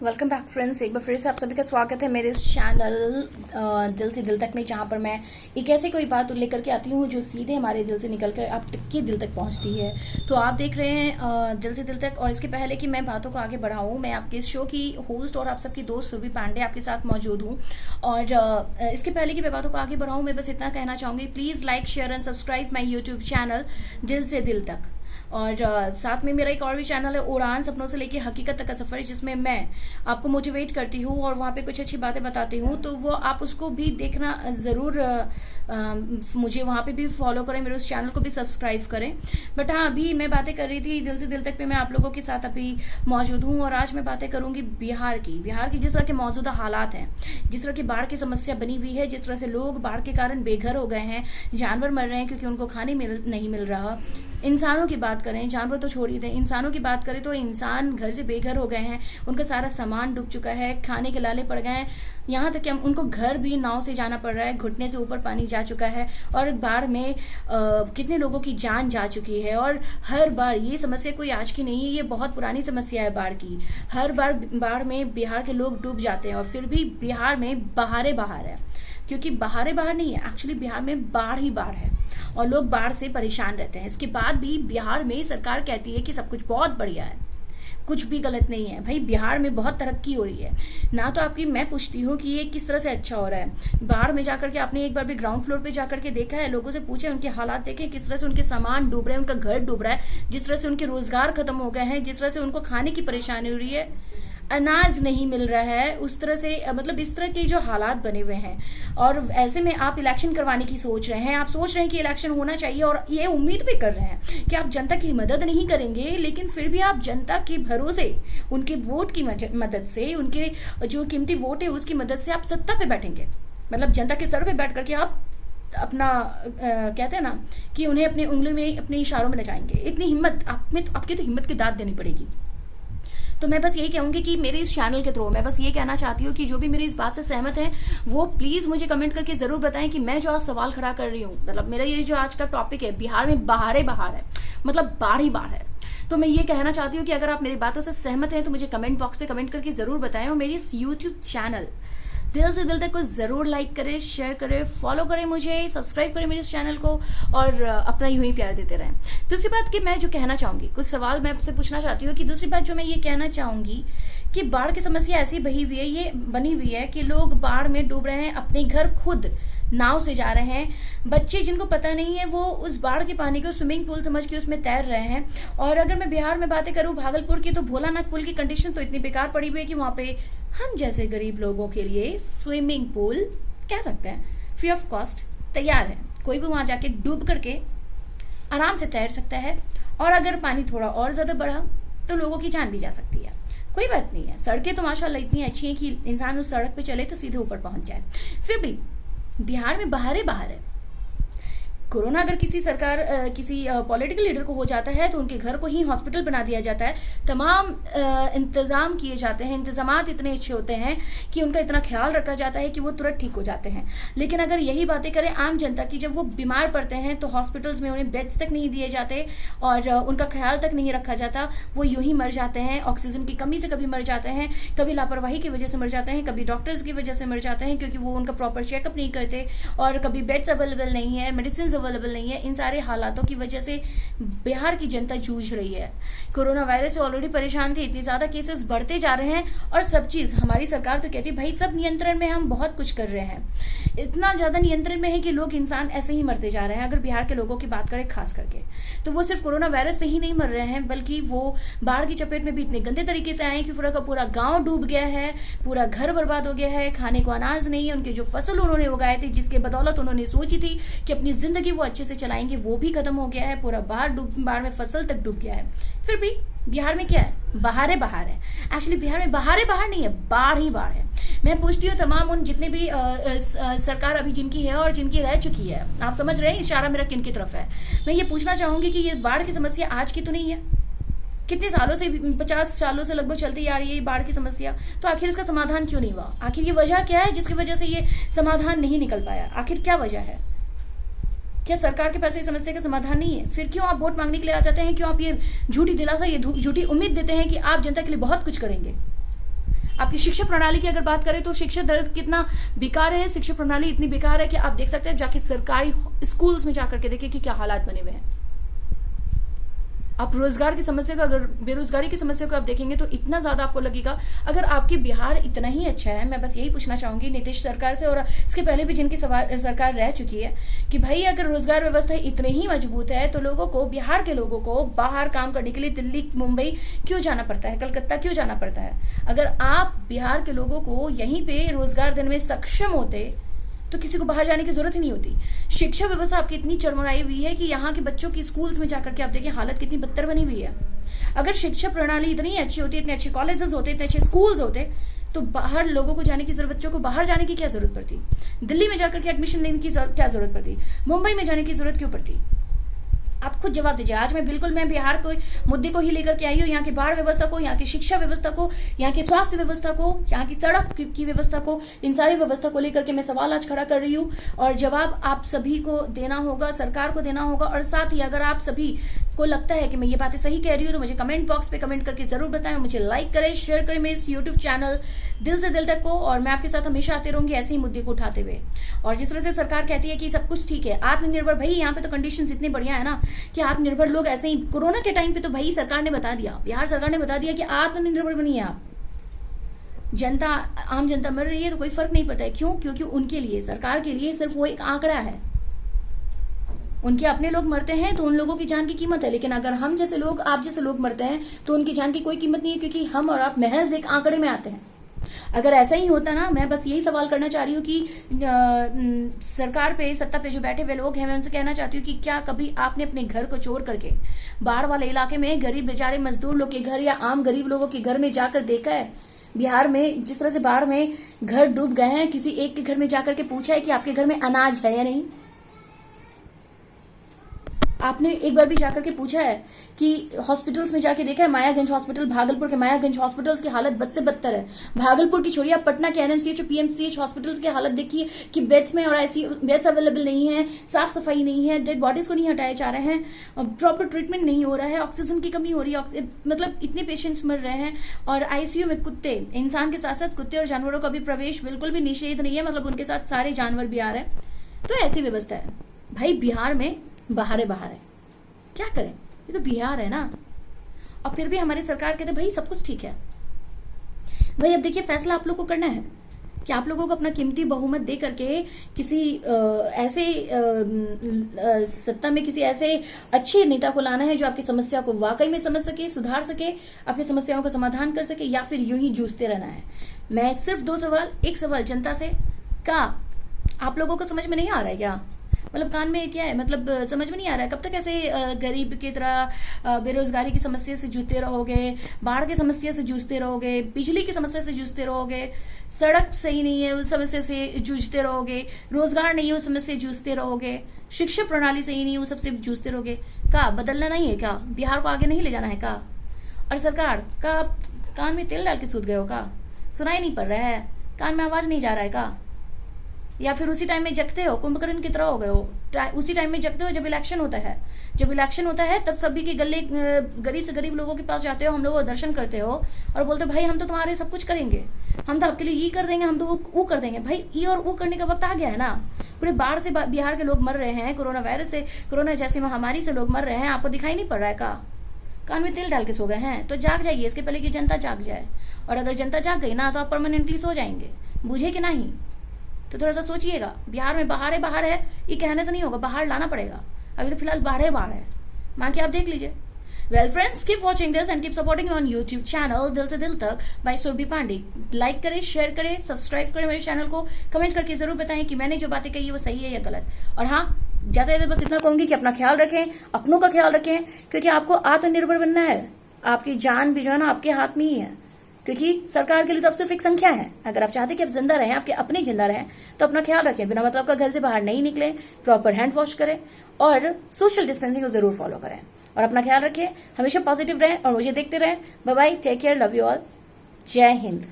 Welcome back friends, एक बार फिर से आप सभी का स्वागत है मेरे इस चैनल दिल से दिल तक में, जहां पर मैं एक ऐसी कोई बात लेकर के आती हूं जो सीधे हमारे दिल से निकल कर आप तक के दिल तक पहुंचती है। तो आप देख रहे हैं दिल से दिल तक। और इसके पहले कि मैं बातों को आगे बढ़ाऊं, मैं आपके इस शो की होस्ट और आप सबकी दोस्त सुरभि पांडे आपके साथ मौजूद हूँ। और इसके पहले कि मैं बातों को आगे बढ़ाऊँ, मैं बस इतना कहना चाहूँगी, please like share and subscribe my YouTube channel दिल से दिल तक। और साथ में मेरा एक और भी चैनल है उड़ान सपनों से लेके हकीकत तक का सफ़र, जिसमें मैं आपको मोटिवेट करती हूँ और वहाँ पे कुछ अच्छी बातें बताती हूँ। तो वो आप उसको भी देखना ज़रूर, मुझे वहाँ पे भी फॉलो करें, मेरे उस चैनल को भी सब्सक्राइब करें। बट हाँ, अभी मैं बातें कर रही थी दिल से दिल तक पे, मैं आप लोगों के साथ अभी मौजूद हूँ। और आज मैं बातें करूँगी बिहार की जिस तरह के मौजूदा हालात हैं, जिस तरह की बाढ़ की समस्या बनी हुई है, जिस तरह से लोग बाढ़ के कारण बेघर हो गए हैं, जानवर मर रहे हैं क्योंकि उनको खाने नहीं मिल रहा। इंसानों की बात करें, जानवर तो छोड़ ही दें, इंसानों की बात करें तो इंसान घर से बेघर हो गए हैं, उनका सारा सामान डूब चुका है, खाने के लाले पड़ गए हैं, यहाँ तक कि उनको घर भी नाव से जाना पड़ रहा है, घुटने से ऊपर पानी जा चुका है। और बाढ़ में कितने लोगों की जान जा चुकी है। और हर बार ये समस्या कोई आज की नहीं है, ये बहुत पुरानी समस्या है बाढ़ की। हर बार बाढ़ में बिहार के लोग डूब जाते हैं और फिर भी बिहार में बहारे बहार है, क्योंकि बहारे बहार नहीं है, एक्चुअली बिहार में बाढ़ ही बाढ़ है और लोग बाढ़ से परेशान रहते हैं। इसके बाद भी बिहार में सरकार कहती है कि सब कुछ बहुत बढ़िया है, कुछ भी गलत नहीं है। भाई, बिहार में बहुत तरक्की हो रही है ना। तो आपकी मैं पूछती हूँ कि ये किस तरह से अच्छा हो रहा है। बाढ़ में जाकर के आपने एक बार भी ग्राउंड फ्लोर पे जाकर के देखा है, लोगों से पूछे, उनके हालात देखे, किस तरह से उनके सामान डूब रहे हैं, उनका घर डूब रहा है, जिस तरह से उनके रोजगार खत्म हो गए हैं, जिस तरह से उनको खाने की परेशानी हो रही है, अनाज नहीं मिल रहा है, उस तरह से मतलब इस तरह के जो हालात बने हुए हैं। और ऐसे में आप इलेक्शन करवाने की सोच रहे हैं, आप सोच रहे हैं कि इलेक्शन होना चाहिए और ये उम्मीद भी कर रहे हैं कि आप जनता की मदद नहीं करेंगे, लेकिन फिर भी आप जनता के भरोसे, उनके वोट की मदद से, उनके जो कीमती वोट है उसकी मदद से आप सत्ता पे बैठेंगे। मतलब जनता के सर पे बैठ करके आप अपना कहते हैं ना कि उन्हें अपनी उंगली में, अपने इशारों में नचाएंगे। इतनी हिम्मत आप में, आपकी तो हिम्मत की दाद देनी पड़ेगी। तो मैं बस यही कहूँगी कि मेरे इस चैनल के थ्रू मैं बस ये कहना चाहती हूँ कि जो भी मेरी इस बात से सहमत है वो प्लीज़ मुझे कमेंट करके ज़रूर बताएं कि मैं जो आज सवाल खड़ा कर रही हूँ, मतलब मेरा ये जो आज का टॉपिक है, बिहार में बहारे बहार है, मतलब बाढ़ ही बाढ़ है। तो मैं ये कहना चाहती हूँ कि अगर आप मेरी बातों से सहमत हैं तो मुझे कमेंट बॉक्स पे कमेंट करके ज़रूर बताएं। और मेरी इस यूट्यूब चैनल दिल से दिल तक को ज़रूर लाइक करें, शेयर करें, फॉलो करें, मुझे सब्सक्राइब करें मेरे इस चैनल को और अपना यूं ही प्यार देते रहें। दूसरी बात कि मैं जो कहना चाहूँगी, कुछ सवाल मैं आपसे पूछना चाहती हूँ कि दूसरी बात जो मैं ये कहना चाहूँगी कि बाढ़ की समस्या ऐसी बनी हुई है कि लोग बाढ़ में डूब रहे हैं, अपने घर खुद नाव से जा रहे हैं। बच्चे जिनको पता नहीं है वो उस बाढ़ के पानी को स्विमिंग पूल समझ के उसमें तैर रहे हैं। और अगर मैं बिहार में बातें करूं, भागलपुर की, तो भोलानाथ पुल की कंडीशन तो इतनी बेकार पड़ी हुई है कि वहाँ पे हम जैसे गरीब लोगों के लिए स्विमिंग पूल कह सकते हैं फ्री ऑफ कॉस्ट तैयार है। कोई भी वहाँ जाके डूब करके आराम से तैर सकता है। और अगर पानी थोड़ा और ज़्यादा बढ़ा तो लोगों की जान भी जा सकती है। कोई बात नहीं है, सड़कें तो माशाल्लाह इतनी अच्छी हैं कि इंसान उस सड़क पे चले तो सीधे ऊपर पहुंच जाए। फिर भी बिहार में बहारे बहार है। कोरोना अगर किसी पॉलिटिकल लीडर को हो जाता है तो उनके घर को ही हॉस्पिटल बना दिया जाता है, तमाम इंतजाम किए जाते हैं, इंतजामात इतने अच्छे होते हैं कि उनका इतना ख्याल रखा जाता है कि वो तुरंत ठीक हो जाते हैं। लेकिन अगर यही बातें करें आम जनता की, जब वो बीमार पड़ते हैं तो हॉस्पिटल्स में उन्हें बेड्स तक नहीं दिए जाते और उनका ख्याल तक नहीं रखा जाता, वो यूं ही मर जाते हैं। ऑक्सीजन की कमी से कभी मर जाते हैं, कभी लापरवाही की वजह से मर जाते हैं, कभी डॉक्टर्स की वजह से मर जाते हैं क्योंकि वो उनका प्रॉपर चेकअप नहीं करते, और कभी बेड्स अवेलेबल नहीं है, मेडिसिन अवेलेबल नहीं है। इन सारे हालातों की वजह से बिहार की जनता जूझ रही है। कोरोना वायरस से ऑलरेडी परेशान थी, इतनी ज्यादा केसेस बढ़ते जा रहे हैं और सब चीज हमारी सरकार तो कहती है भाई सब नियंत्रण में, हम बहुत कुछ कर रहे हैं, इतना ज्यादा नियंत्रण में है कि लोग, इंसान ऐसे ही मरते जा रहे हैं। अगर बिहार के लोगों की बात करें खास करके, तो वो सिर्फ कोरोना वायरस से ही नहीं मर रहे हैं, बल्कि वो बाढ़ की चपेट में भी इतने गंदे तरीके से आए हैं कि पूरा का पूरा गांव डूब गया है, पूरा घर बर्बाद हो गया है, खाने को अनाज नहीं है, उनके जो फसल उन्होंने उगाए थे, जिसके बदौलत उन्होंने सोची थी कि अपनी जिंदगी वो अच्छे से चलाएंगे, वो भी खत्म हो गया है। पूरा बाढ़ में फसल तक डूब गया है। फिर भी बिहार में क्या है, बहारे बहार है। एक्चुअली बिहार में बहारे बहार नहीं है, बाढ़ ही बाढ़ है। मैं पूछती हूँ तमाम उन जितने भी सरकार अभी जिनकी है और जिनकी रह चुकी है, आप समझ रहे हैं इशारा मेरा किन की तरफ है। मैं ये पूछना चाहूंगी कि ये बाढ़ की समस्या आज की तो नहीं है, कितने सालों से, 50 सालों से लगभग चलती आ रही है ये बाढ़ की समस्या। तो आखिर इसका समाधान क्यों नहीं हुआ? आखिर ये वजह क्या है जिसकी वजह से ये समाधान नहीं निकल पाया? आखिर क्या वजह है? क्या सरकार के पास इस समस्या का समाधान नहीं है? फिर क्यों आप वोट मांगने के लिए आ जाते हैं? क्यों आप ये झूठी दिलासा, ये झूठी उम्मीद देते हैं कि आप जनता के लिए बहुत कुछ करेंगे? आपकी शिक्षा प्रणाली की अगर बात करें तो शिक्षा दर कितना बेकार है, शिक्षा प्रणाली इतनी बेकार है कि आप देख सकते हैं जाके सरकारी स्कूल्स में जाकर के देखिए कि क्या हालात बने हुए हैं। आप रोजगार की समस्या को, अगर बेरोजगारी की समस्या को आप देखेंगे तो इतना ज्यादा आपको लगेगा। अगर आपके बिहार इतना ही अच्छा है, मैं बस यही पूछना चाहूंगी नीतीश सरकार से और इसके पहले भी जिनकी सरकार रह चुकी है कि भाई अगर रोजगार व्यवस्था इतनी ही मजबूत है तो लोगों को, बिहार के लोगों को बाहर काम करने के लिए दिल्ली, मुंबई क्यों जाना पड़ता है, कलकत्ता क्यों जाना पड़ता है। अगर आप बिहार के लोगों को यहीं पे रोजगार देने में सक्षम होते तो किसी को बाहर जाने की जरूरत ही नहीं होती। शिक्षा व्यवस्था आपकी इतनी चरमराई हुई है कि यहाँ के बच्चों की स्कूल्स में जाकर के आप देखिए हालत कितनी बदतर बनी हुई है। अगर शिक्षा प्रणाली इतनी अच्छी होती, इतने अच्छे कॉलेजेस होते, इतने अच्छे स्कूल्स होते तो बाहर लोगों को जाने की जरूरत, बच्चों को बाहर जाने की क्या जरूरत पड़ती, दिल्ली में जाकर के एडमिशन लेने की क्या जरूरत पड़ती, मुंबई में जाने की जरूरत क्यों पड़ती। आप खुद जवाब दीजिए। आज मैं बिहार को मुद्दे को ही लेकर के आई हूँ, यहाँ की बाढ़ व्यवस्था को, यहाँ की शिक्षा व्यवस्था को, यहाँ की स्वास्थ्य व्यवस्था को, यहाँ की सड़क की व्यवस्था को, इन सारी व्यवस्था को लेकर के मैं सवाल आज खड़ा कर रही हूँ और जवाब आप सभी को देना होगा, सरकार को देना होगा। और साथ ही अगर आप सभी को लगता है कि मैं ये बातें सही कह रही हूँ तो मुझे कमेंट बॉक्स पे कमेंट करके जरूर बताएं, मुझे लाइक करें, शेयर करें मेरे इस यूट्यूब चैनल दिल से दिल तक को, और मैं आपके साथ हमेशा आते रहूंगी ऐसे ही मुद्दे को उठाते हुए। और जिस तरह से सरकार कहती है कि सब कुछ ठीक है, आत्मनिर्भर, भाई यहाँ पे तो कंडीशंस इतनी बढ़िया है ना कि आत्मनिर्भर लोग ऐसे ही कोरोना के टाइम पे तो भाई सरकार ने बता दिया, बिहार सरकार ने बता दिया कि आत्मनिर्भर बनिए आप। जनता, आम जनता मर रही है तो कोई फर्क नहीं पड़ता है। क्यों? क्योंकि उनके लिए, सरकार के लिए सिर्फ वो एक आंकड़ा है। उनके अपने लोग मरते हैं तो उन लोगों की जान की कीमत है, लेकिन अगर हम जैसे लोग, आप जैसे लोग मरते हैं तो उनकी जान की कोई कीमत नहीं है, क्योंकि हम और आप महज एक आंकड़े में आते हैं। अगर ऐसा ही होता ना, मैं बस यही सवाल करना चाह रही हूँ कि सरकार पे, सत्ता पे जो बैठे हुए लोग हैं, मैं उनसे कहना चाहती हूँ कि क्या कभी आपने अपने घर को चोर करके बाढ़ वाले इलाके में गरीब बेचारे मजदूर लोग के घर या आम गरीब लोगों के घर में जाकर देखा है? बिहार में जिस तरह से बाढ़ में घर डूब गए हैं, किसी एक के घर में जाकर के पूछा है कि आपके घर में अनाज है या नहीं? आपने एक बार भी जाकर के पूछा है कि हॉस्पिटल्स में जाके देखा है? मायागंज हॉस्पिटल, भागलपुर के मायागंज हॉस्पिटल्स की हालत बद से बदतर है। भागलपुर की छोड़िए, पटना के एनएमसीएच और पीएमसीएच हॉस्पिटल्स की हालत देखिए कि बेड्स में और ऐसी बेड्स अवेलेबल नहीं है, साफ सफाई नहीं है, डेड बॉडीज को नहीं हटाए जा रहे हैं, प्रॉपर ट्रीटमेंट नहीं हो रहा है, ऑक्सीजन की कमी हो रही है, मतलब इतने पेशेंट्स मर रहे हैं। और आईसीयू में कुत्ते, इंसान के साथ साथ कुत्ते और जानवरों का भी प्रवेश बिल्कुल भी निषेध नहीं है, मतलब उनके साथ सारे जानवर भी आ रहे हैं। तो ऐसी व्यवस्था है भाई बिहार में, बाहर है। क्या करें, ये तो बिहार है ना। और फिर भी हमारी सरकार कहते भाई सब कुछ ठीक है। भाई अब देखिए, फैसला आप लोग को करना है कि आप लोगों को अपना कीमती बहुमत दे करके किसी ऐसे सत्ता में किसी ऐसे अच्छे नेता को लाना है जो आपकी समस्या को वाकई में समझ सके, सुधार सके, आपकी समस्याओं का समाधान कर सके, या फिर यूं ही जूझते रहना है। मैं सिर्फ दो सवाल, एक सवाल जनता से, का आप लोगों को समझ में नहीं आ रहा है क्या? मतलब कान में क्या है, मतलब समझ में नहीं आ रहा है? कब तक ऐसे गरीब की तरह बेरोजगारी की समस्या से जूझते रहोगे, बाढ़ की समस्या से जूझते रहोगे, बिजली की समस्या से जूझते रहोगे, सड़क सही नहीं है उस समस्या से जूझते रहोगे, रोजगार नहीं है उस समस्या से जूझते रहोगे, शिक्षा प्रणाली सही नहीं है उस सबसे जूझते रहोगे? का बदलना नहीं है क्या? बिहार को आगे नहीं ले जाना है का? और सरकार का कान में तेल डाल के सूत गए हो का? सुनाई नहीं पड़ रहा है? कान में आवाज नहीं जा रहा है का? या फिर उसी टाइम में जगते हो, कुंभकर्ण की तरह हो गए हो? उसी टाइम में जगते हो जब इलेक्शन होता है। जब इलेक्शन होता है तब सभी के गले, गरीब से गरीब लोगों के पास जाते हो, हम लोगों का दर्शन करते हो और बोलते हो भाई हम तो तुम्हारे सब कुछ करेंगे, हम तो आपके लिए ये कर देंगे, हम तो वो कर देंगे। भाई ये और वो करने का वक्त आ गया है ना। पूरे बाढ़ से बिहार के लोग मर रहे हैं, कोरोना वायरस से, कोरोना जैसी महामारी से लोग मर रहे हैं, आपको दिखाई नहीं पड़ रहा है का? कान में तेल डाल के सो गए हैं? तो जाग जाइए, इसके पहले कि जनता जाग जाए। और अगर जनता जाग गई ना तो आप परमानेंटली सो जाएंगे, बुझे कि नहीं? तो थोड़ा सा सोचिएगा। बिहार में बाहर है ये कहने से नहीं होगा, बाहर लाना पड़ेगा। अभी तो फिलहाल बाढ़ है, मां के आप देख लीजिए। Well friends, keep watching this and keep supporting on YouTube channel दिल से दिल तक बाय सुरभि पांडे। लाइक करें, शेयर करें, सब्सक्राइब करें मेरे चैनल को, कमेंट करके जरूर बताएं कि मैंने जो बातें कही है वो सही है या गलत। और हाँ, ज्यादा बस इतना कहूंगी कि अपना ख्याल रखें, अपनों का ख्याल रखें, क्योंकि आपको आत्मनिर्भर बनना है। आपकी जान भी जो है ना आपके हाथ में ही है, क्योंकि सरकार के लिए तो अब सिर्फ एक संख्या है। अगर आप चाहते कि आप जिंदा रहें, आपके अपने जिंदा रहें, तो अपना ख्याल रखें, बिना मतलब का घर से बाहर नहीं निकले, प्रॉपर हैंड वॉश करें और सोशल डिस्टेंसिंग को जरूर फॉलो करें। और अपना ख्याल रखें, हमेशा पॉजिटिव रहें और मुझे देखते रहें। Bye bye, take care, love you all, जय हिंद।